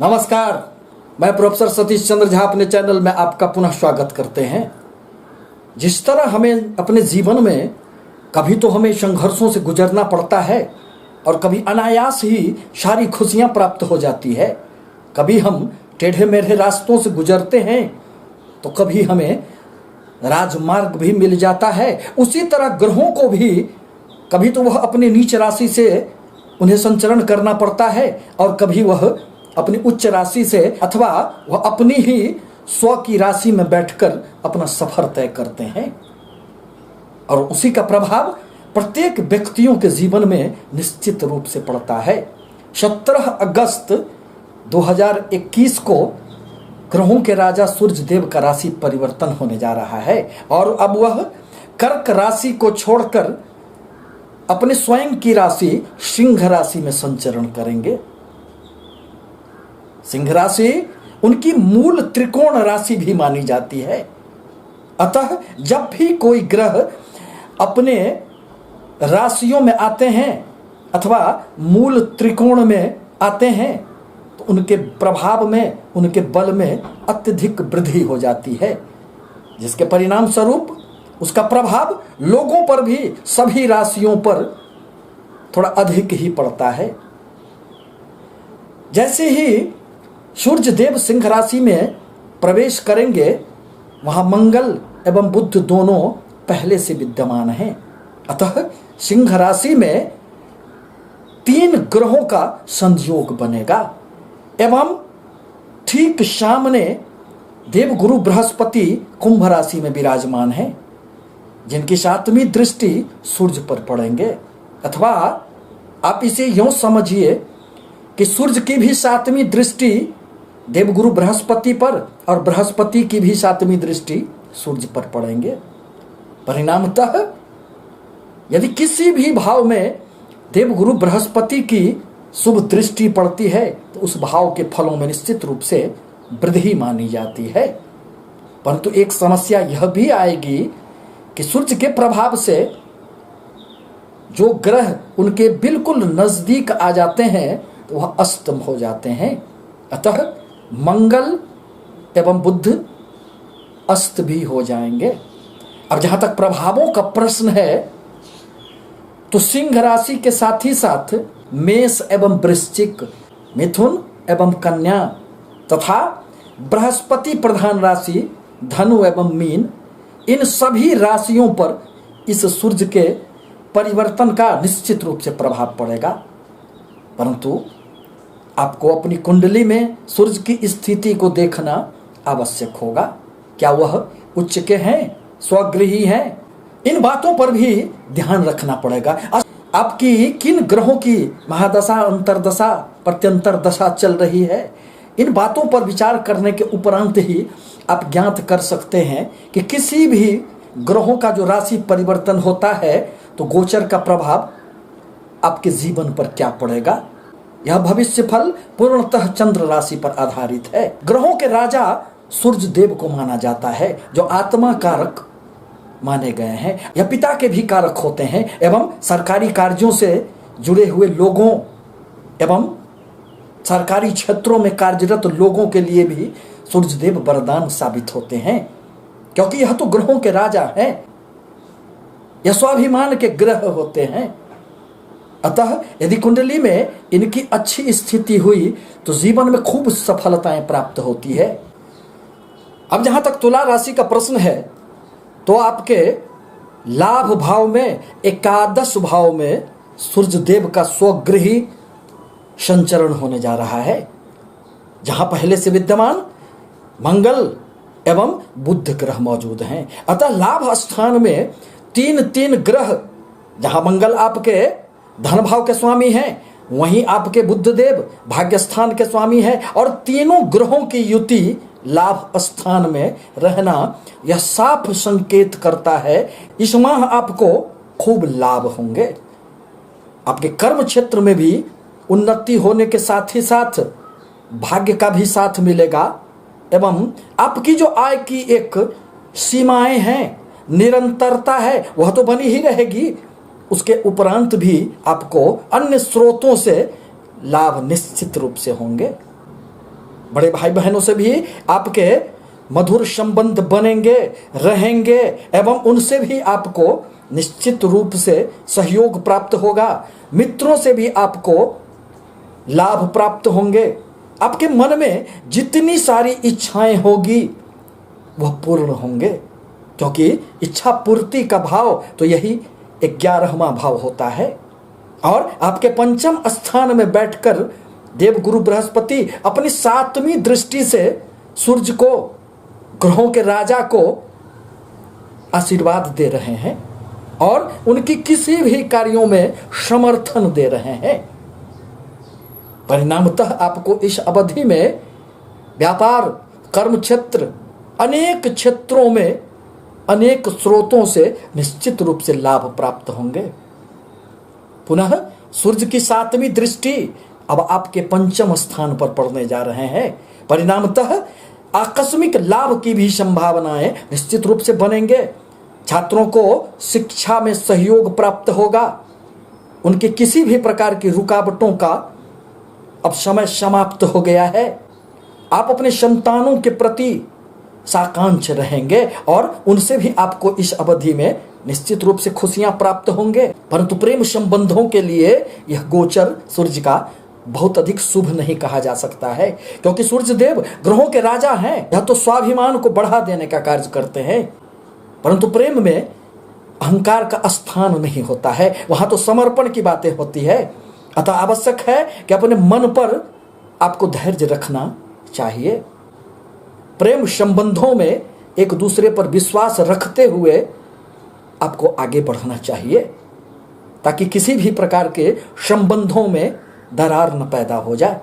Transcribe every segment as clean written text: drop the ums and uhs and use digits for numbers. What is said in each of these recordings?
नमस्कार, मैं प्रोफेसर सतीश चंद्र झा अपने चैनल में आपका पुनः स्वागत करते हैं। जिस तरह हमें अपने जीवन में कभी तो हमें संघर्षों से गुजरना पड़ता है और कभी अनायास ही सारी खुशियां प्राप्त हो जाती है। कभी हम टेढ़े मेढ़े रास्तों से गुजरते हैं तो कभी हमें राजमार्ग भी मिल जाता है। उसी तरह ग्रहों को भी कभी तो वह अपनी नीच राशि से उन्हें संचरण करना पड़ता है और कभी वह अपनी उच्च राशि से अथवा वह अपनी ही स्व की राशि में बैठकर अपना सफर तय करते हैं और उसी का प्रभाव प्रत्येक व्यक्तियों के जीवन में निश्चित रूप से पड़ता है। 17 अगस्त 2021 को ग्रहों के राजा सूर्य देव का राशि परिवर्तन होने जा रहा है और अब वह कर्क राशि को छोड़कर अपने स्वयं की राशि सिंह राशि में संचरण करेंगे। सिंह राशि उनकी मूल त्रिकोण राशि भी मानी जाती है। अतः जब भी कोई ग्रह अपने राशियों में आते हैं अथवा मूल त्रिकोण में आते हैं तो उनके प्रभाव में, उनके बल में अत्यधिक वृद्धि हो जाती है, जिसके परिणाम स्वरूप उसका प्रभाव लोगों पर भी, सभी राशियों पर थोड़ा अधिक ही पड़ता है। जैसे ही सूर्य देव सिंह राशि में प्रवेश करेंगे वहां मंगल एवं बुध दोनों पहले से विद्यमान हैं। अतः सिंह राशि में 3 ग्रहों का संयोग बनेगा एवं ठीक सामने देवगुरु बृहस्पति कुंभ राशि में विराजमान हैं, जिनकी 7वीं दृष्टि सूर्य पर पड़ेंगे। अथवा आप इसे यूं समझिए कि सूर्य की भी 7वीं दृष्टि देवगुरु बृहस्पति पर और बृहस्पति की भी 7वीं दृष्टि सूर्य पर पड़ेंगे। परिणामतः यदि किसी भी भाव में देवगुरु बृहस्पति की शुभ दृष्टि पड़ती है तो उस भाव के फलों में निश्चित रूप से वृद्धि मानी जाती है। परंतु एक समस्या यह भी आएगी कि सूर्य के प्रभाव से जो ग्रह उनके बिल्कुल नजदीक आ जाते हैं तो वह अस्तम हो जाते हैं। अतः मंगल एवं बुध अस्त भी हो जाएंगे। अब जहां तक प्रभावों का प्रश्न है तो सिंह राशि के साथ ही साथ मेष एवं वृश्चिक, मिथुन एवं कन्या तथा बृहस्पति प्रधान राशि धनु एवं मीन, इन सभी राशियों पर इस सूर्य के परिवर्तन का निश्चित रूप से प्रभाव पड़ेगा। परंतु आपको अपनी कुंडली में सूर्य की स्थिति को देखना आवश्यक होगा। क्या वह उच्च के हैं, स्वगृही हैं? इन बातों पर भी ध्यान रखना पड़ेगा। आपकी किन ग्रहों की महादशा, अंतरदशा, प्रत्यंतर दशा चल रही है, इन बातों पर विचार करने के उपरांत ही आप ज्ञात कर सकते हैं कि किसी भी ग्रहों का जो राशि परिवर्तन होता है तो गोचर का प्रभाव आपके जीवन पर क्या पड़ेगा। यह भविष्य फल पूर्णतः चंद्र राशि पर आधारित है। ग्रहों के राजा सूर्य देव को माना जाता है, जो आत्मा कारक माने गए हैं। यह पिता के भी कारक होते हैं एवं सरकारी कार्यों से जुड़े हुए लोगों एवं सरकारी क्षेत्रों में कार्यरत लोगों के लिए भी सूर्य देव वरदान साबित होते हैं, क्योंकि यह तो ग्रहों के राजा हैं, यह स्वाभिमान के ग्रह होते हैं। अतः यदि कुंडली में इनकी अच्छी स्थिति हुई तो जीवन में खूब सफलताएं प्राप्त होती है। अब जहां तक तुला राशि का प्रश्न है तो आपके लाभ भाव में, एकादश भाव में सूर्य देव का स्वगृही संचरण होने जा रहा है, जहां पहले से विद्यमान मंगल एवं बुध ग्रह मौजूद हैं। अतः लाभ स्थान में 3 ग्रह, जहां मंगल आपके धन भाव के स्वामी हैं, वहीं आपके बुध देव भाग्य स्थान के स्वामी हैं और तीनों ग्रहों की युति लाभ स्थान में रहना यह साफ संकेत करता है इस माह आपको खूब लाभ होंगे। आपके कर्म क्षेत्र में भी उन्नति होने के साथ ही साथ भाग्य का भी साथ मिलेगा एवं आपकी जो आय की एक सीमाएं हैं, निरंतरता है, वह तो बनी ही रहेगी। उसके उपरांत भी आपको अन्य स्रोतों से लाभ निश्चित रूप से होंगे। बड़े भाई बहनों से भी आपके मधुर संबंध बनेंगे, रहेंगे एवं उनसे भी आपको निश्चित रूप से सहयोग प्राप्त होगा। मित्रों से भी आपको लाभ प्राप्त होंगे। आपके मन में जितनी सारी इच्छाएं होगी वह पूर्ण होंगे, क्योंकि इच्छा पूर्ति का भाव तो यही 11वां भाव होता है। और आपके पंचम स्थान में बैठकर देवगुरु बृहस्पति अपनी 7वीं दृष्टि से सूर्य को, ग्रहों के राजा को आशीर्वाद दे रहे हैं और उनकी किसी भी कार्यों में समर्थन दे रहे हैं। परिणामतः आपको इस अवधि में व्यापार, कर्म क्षेत्र, अनेक क्षेत्रों में अनेक स्रोतों से निश्चित रूप से लाभ प्राप्त होंगे। पुनः सूर्य की 7वीं दृष्टि अब आपके पंचम स्थान पर पड़ने जा रहे हैं। परिणामतः आकस्मिक लाभ की भी संभावनाएं निश्चित रूप से बनेंगे। छात्रों को शिक्षा में सहयोग प्राप्त होगा। उनके किसी भी प्रकार की रुकावटों का अब समय समाप्त हो गया है। आप अपने संतानों के प्रति साकांक्ष रहेंगे और उनसे भी आपको इस अवधि में निश्चित रूप से खुशियां प्राप्त होंगे। परंतु प्रेम संबंधों के लिए यह गोचर सूर्य का बहुत अधिक शुभ नहीं कहा जा सकता है, क्योंकि सूर्य देव ग्रहों के राजा हैं। यह तो स्वाभिमान को बढ़ा देने का कार्य करते हैं, परंतु प्रेम में अहंकार का स्थान नहीं होता है, वहां तो समर्पण की बातें होती है। अतः आवश्यक है कि अपने मन पर आपको धैर्य रखना चाहिए। प्रेम संबंधों में एक दूसरे पर विश्वास रखते हुए आपको आगे बढ़ना चाहिए, ताकि किसी भी प्रकार के संबंधों में दरार न पैदा हो जाए।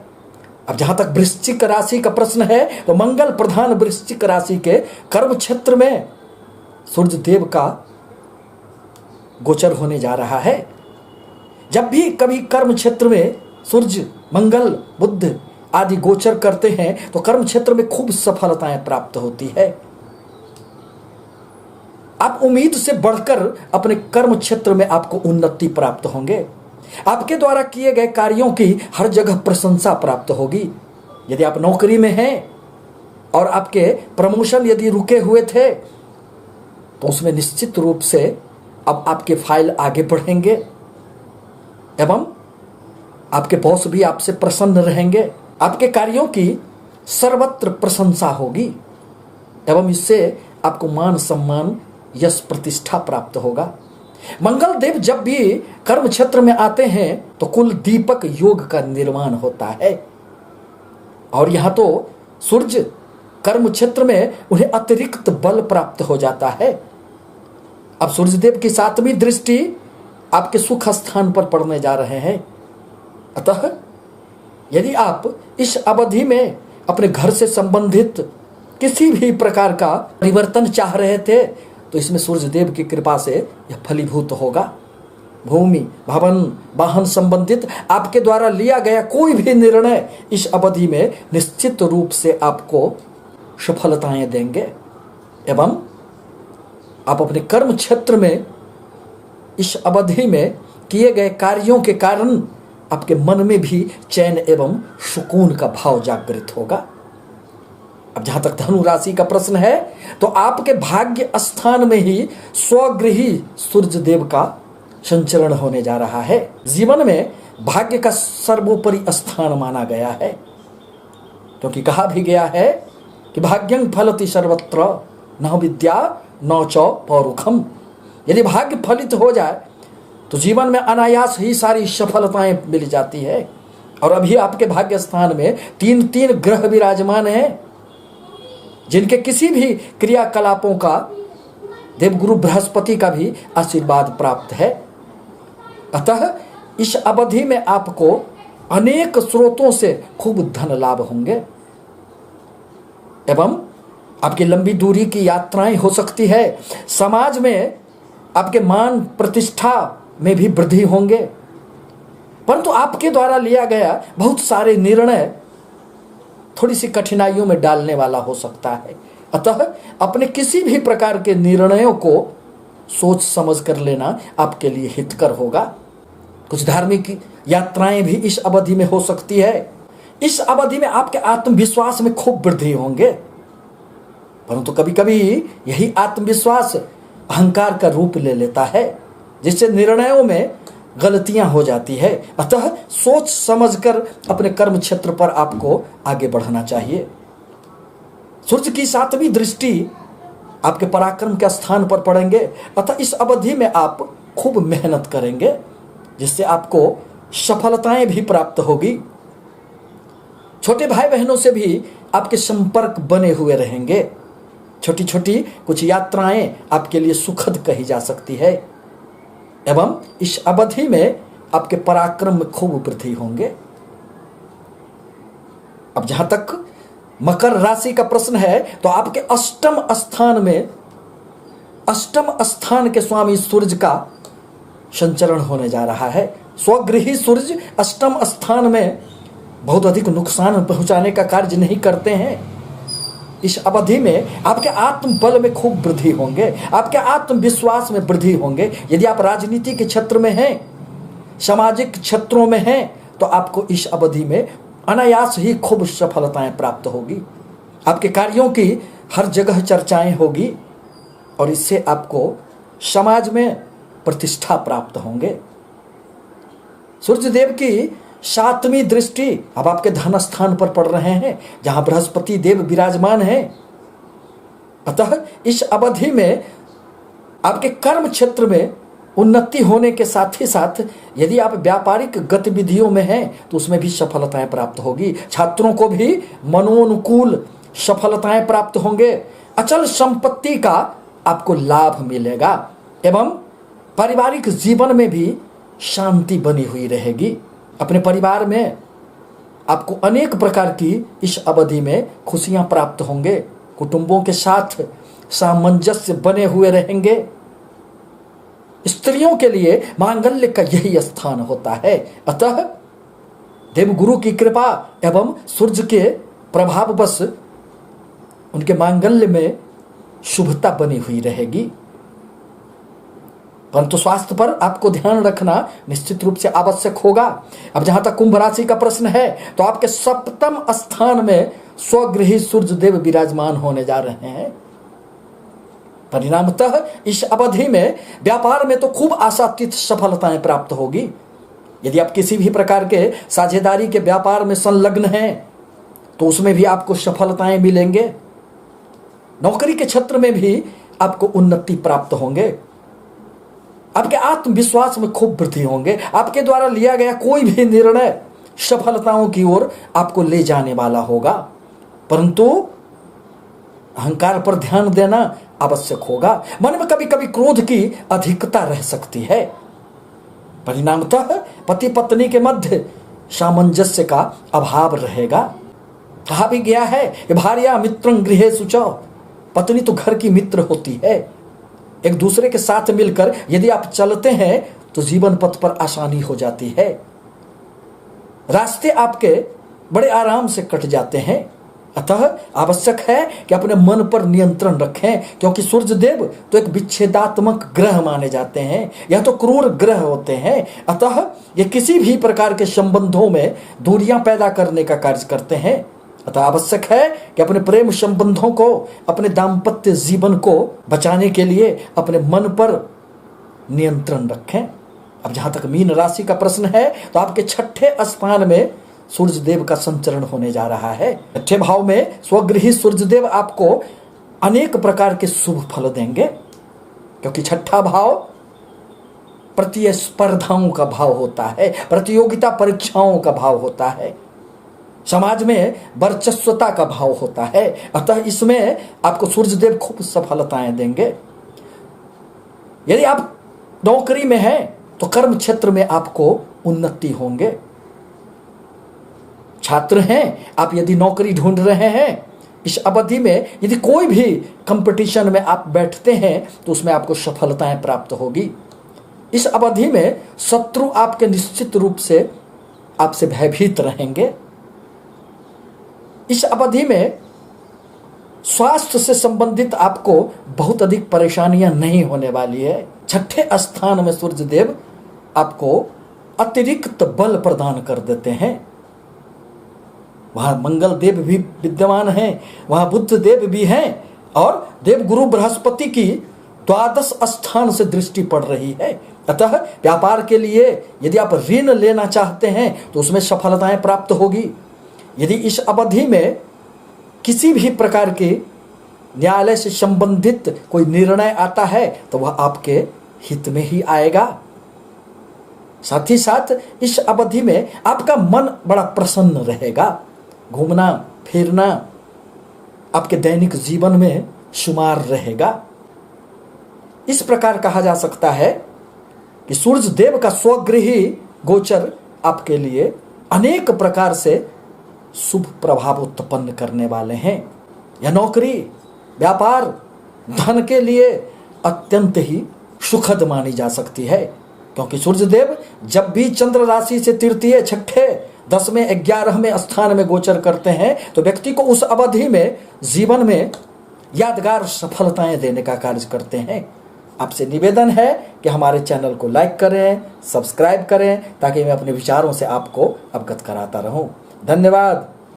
अब जहां तक वृश्चिक राशि का प्रश्न है, तो मंगल प्रधान वृश्चिक राशि के कर्म क्षेत्र में सूर्य देव का गोचर होने जा रहा है। जब भी कभी कर्म क्षेत्र में सूर्य, मंगल, बुध आदि गोचर करते हैं तो कर्म क्षेत्र में खूब सफलताएं प्राप्त होती है। आप उम्मीद से बढ़कर अपने कर्म क्षेत्र में आपको उन्नति प्राप्त होंगे। आपके द्वारा किए गए कार्यों की हर जगह प्रशंसा प्राप्त होगी। यदि आप नौकरी में हैं और आपके प्रमोशन यदि रुके हुए थे तो उसमें निश्चित रूप से अब आपके फाइल आगे बढ़ेंगे एवं आपके बॉस भी आपसे प्रसन्न रहेंगे। आपके कार्यों की सर्वत्र प्रशंसा होगी एवं इससे आपको मान सम्मान, यश, प्रतिष्ठा प्राप्त होगा। मंगल देव जब भी कर्म क्षेत्र में आते हैं तो कुल दीपक योग का निर्माण होता है, और यहां तो सूर्य कर्म क्षेत्र में उन्हें अतिरिक्त बल प्राप्त हो जाता है। अब सूर्यदेव की 7वीं दृष्टि आपके सुख स्थान पर पड़ने जा रहे हैं। अतः यदि आप इस अवधि में अपने घर से संबंधित किसी भी प्रकार का परिवर्तन चाह रहे थे तो इसमें सूर्यदेव की कृपा से यह फलीभूत होगा। भूमि, भवन, वाहन संबंधित आपके द्वारा लिया गया कोई भी निर्णय इस अवधि में निश्चित रूप से आपको सफलताएं देंगे एवं आप अपने कर्म क्षेत्र में इस अवधि में किए गए कार्यों के कारण आपके मन में भी चैन एवं सुकून का भाव जागृत होगा। अब जहां तक धनु राशि का प्रश्न है तो आपके भाग्य स्थान में ही स्वगृही सूर्य देव का संचरण होने जा रहा है। जीवन में भाग्य का सर्वोपरि स्थान माना गया है, क्योंकि कहा भी गया है कि भाग्यं फलति सर्वत्र न विद्या न च पौरुखम। यदि भाग्य फलित हो जाए तो जीवन में अनायास ही सारी सफलताएं मिल जाती है। और अभी आपके भाग्य स्थान में 3 ग्रह विराजमान हैं, जिनके किसी भी क्रियाकलापों का देवगुरु बृहस्पति का भी आशीर्वाद प्राप्त है। अतः इस अवधि में आपको अनेक स्रोतों से खूब धन लाभ होंगे एवं आपकी लंबी दूरी की यात्राएं हो सकती है। समाज में आपके मान प्रतिष्ठा में भी वृद्धि होंगे, परंतु आपके द्वारा लिया गया बहुत सारे निर्णय थोड़ी सी कठिनाइयों में डालने वाला हो सकता है। अतः अपने किसी भी प्रकार के निर्णयों को सोच समझ कर लेना आपके लिए हितकर होगा। कुछ धार्मिक यात्राएं भी इस अवधि में हो सकती है। इस अवधि में आपके आत्मविश्वास में खूब वृद्धि होंगे, परंतु कभी कभी यही आत्मविश्वास अहंकार का रूप ले लेता है, जिससे निर्णयों में गलतियां हो जाती है। अतः सोच समझकर अपने कर्म क्षेत्र पर आपको आगे बढ़ना चाहिए। सूर्य की 7वीं दृष्टि आपके पराक्रम के स्थान पर पड़ेंगे, अतः इस अवधि में आप खूब मेहनत करेंगे, जिससे आपको सफलताएं भी प्राप्त होगी। छोटे भाई बहनों से भी आपके संपर्क बने हुए रहेंगे। छोटी छोटी कुछ यात्राएं आपके लिए सुखद कही जा सकती है, एवं इस अवधि में आपके पराक्रम में खूब वृद्धि होंगे। अब जहां तक मकर राशि का प्रश्न है, तो आपके अष्टम स्थान के स्वामी सूर्य का संचरण होने जा रहा है। स्वगृही सूर्य अष्टम स्थान में बहुत अधिक नुकसान पहुंचाने का कार्य नहीं करते हैं। इस अवधि में आपके आत्मबल में खूब वृद्धि होंगे, आपके आत्मविश्वास में वृद्धि होंगे। यदि आप राजनीति के क्षेत्र में हैं, सामाजिक क्षेत्रों में हैं, तो आपको इस अवधि में अनायास ही खूब सफलताएं प्राप्त होगी। आपके कार्यों की हर जगह चर्चाएं होगी और इससे आपको समाज में प्रतिष्ठा प्राप्त होंगे। सूर्यदेव की 7वीं दृष्टि अब आपके धन स्थान पर पड़ रहे हैं, जहां बृहस्पति देव विराजमान हैं। अतः इस अवधि में आपके कर्म क्षेत्र में उन्नति होने के साथ ही साथ यदि आप व्यापारिक गतिविधियों में हैं, तो उसमें भी सफलताएं प्राप्त होगी। छात्रों को भी मनोनुकूल सफलताएं प्राप्त होंगे। अचल संपत्ति का आपको लाभ मिलेगा एवं पारिवारिक जीवन में भी शांति बनी हुई रहेगी। अपने परिवार में आपको अनेक प्रकार की इस अवधि में खुशियां प्राप्त होंगे। कुटुंबों के साथ सामंजस्य बने हुए रहेंगे। स्त्रियों के लिए मांगल्य का यही स्थान होता है। अतः देवगुरु की कृपा एवं सूर्य के प्रभाववश उनके मांगल्य में शुभता बनी हुई रहेगी। परंतु स्वास्थ्य पर आपको ध्यान रखना निश्चित रूप से आवश्यक होगा। अब जहां तक कुंभ राशि का प्रश्न है, तो आपके 7वें स्थान में स्वगृही सूर्यदेव विराजमान होने जा रहे हैं। परिणामतः इस अवधि में व्यापार में तो खूब आशातीत सफलताएं प्राप्त होगी। यदि आप किसी भी प्रकार के साझेदारी के व्यापार में संलग्न हैं, तो उसमें भी आपको सफलताएं मिलेंगे। नौकरी के क्षेत्र में भी आपको उन्नति प्राप्त होंगे। आपके आत्मविश्वास में खूब वृद्धि होंगे। आपके द्वारा लिया गया कोई भी निर्णय सफलताओं की ओर आपको ले जाने वाला होगा, परंतु अहंकार पर ध्यान देना आवश्यक होगा। मन में कभी कभी क्रोध की अधिकता रह सकती है। परिणामतः पति पत्नी के मध्य सामंजस्य का अभाव रहेगा। कहा भी गया है, भार्या मित्रं गृहे शुचौ, पत्नी तो घर की मित्र होती है। एक दूसरे के साथ मिलकर यदि आप चलते हैं, तो जीवन पथ पर आसानी हो जाती है। रास्ते आपके बड़े आराम से कट जाते हैं। अतः आवश्यक है कि अपने मन पर नियंत्रण रखें, क्योंकि सूर्यदेव तो एक विच्छेदात्मक ग्रह माने जाते हैं, यह तो क्रूर ग्रह होते हैं। अतः ये किसी भी प्रकार के संबंधों में दूरियां पैदा करने का कार्य करते हैं। अतः आवश्यक है कि अपने प्रेम संबंधों को, अपने दाम्पत्य जीवन को बचाने के लिए अपने मन पर नियंत्रण रखें। अब जहां तक मीन राशि का प्रश्न है, तो आपके 6ठे स्थान में सूर्यदेव का संचरण होने जा रहा है। 6ठे भाव में स्वगृही सूर्यदेव आपको अनेक प्रकार के शुभ फल देंगे, क्योंकि 6ठा भाव प्रतिस्पर्धाओं का भाव होता है, प्रतियोगिता परीक्षाओं का भाव होता है, समाज में वर्चस्वता का भाव होता है। अतः इसमें आपको सूर्यदेव खूब सफलताएं देंगे। यदि आप नौकरी में हैं, तो कर्म क्षेत्र में आपको उन्नति होंगे। छात्र हैं, आप यदि नौकरी ढूंढ रहे हैं, इस अवधि में यदि कोई भी कंपटीशन में आप बैठते हैं, तो उसमें आपको सफलताएं प्राप्त होगी। इस अवधि में शत्रु आपके निश्चित रूप से आपसे भयभीत रहेंगे। इस अवधि में स्वास्थ्य से संबंधित आपको बहुत अधिक परेशानियां नहीं होने वाली है। 6ठे स्थान में सूर्यदेव आपको अतिरिक्त बल प्रदान कर देते हैं। वहाँ मंगल देव भी विद्यमान हैं, वहाँ बुद्ध देव भी हैं और देव गुरु बृहस्पति की द्वादश स्थान से दृष्टि पड़ रही है। अतः व्यापार के लिए यदि आप ऋण लेना चाहते हैं तो उसमें सफलताएं प्राप्त होगी। यदि इस अवधि में किसी भी प्रकार के न्यायालय से संबंधित कोई निर्णय आता है तो वह आपके हित में ही आएगा। साथ ही साथ इस अवधि में आपका मन बड़ा प्रसन्न रहेगा। घूमना फिरना आपके दैनिक जीवन में शुमार रहेगा। इस प्रकार कहा जा सकता है कि सूर्य देव का स्वगृही गोचर आपके लिए अनेक प्रकार से शुभ प्रभाव उत्पन्न करने वाले हैं। यह नौकरी, व्यापार, धन के लिए अत्यंत ही सुखद मानी जा सकती है, क्योंकि सूर्य देव जब भी चंद्र राशि से तृतीय, छठे, 10वें, 11वें स्थान में गोचर करते हैं तो व्यक्ति को उस अवधि में जीवन में यादगार सफलताएं देने का कार्य करते हैं। आपसे निवेदन है कि हमारे चैनल को लाइक करें, सब्सक्राइब करें, ताकि मैं अपने विचारों से आपको अवगत कराता रहूं। धन्यवाद।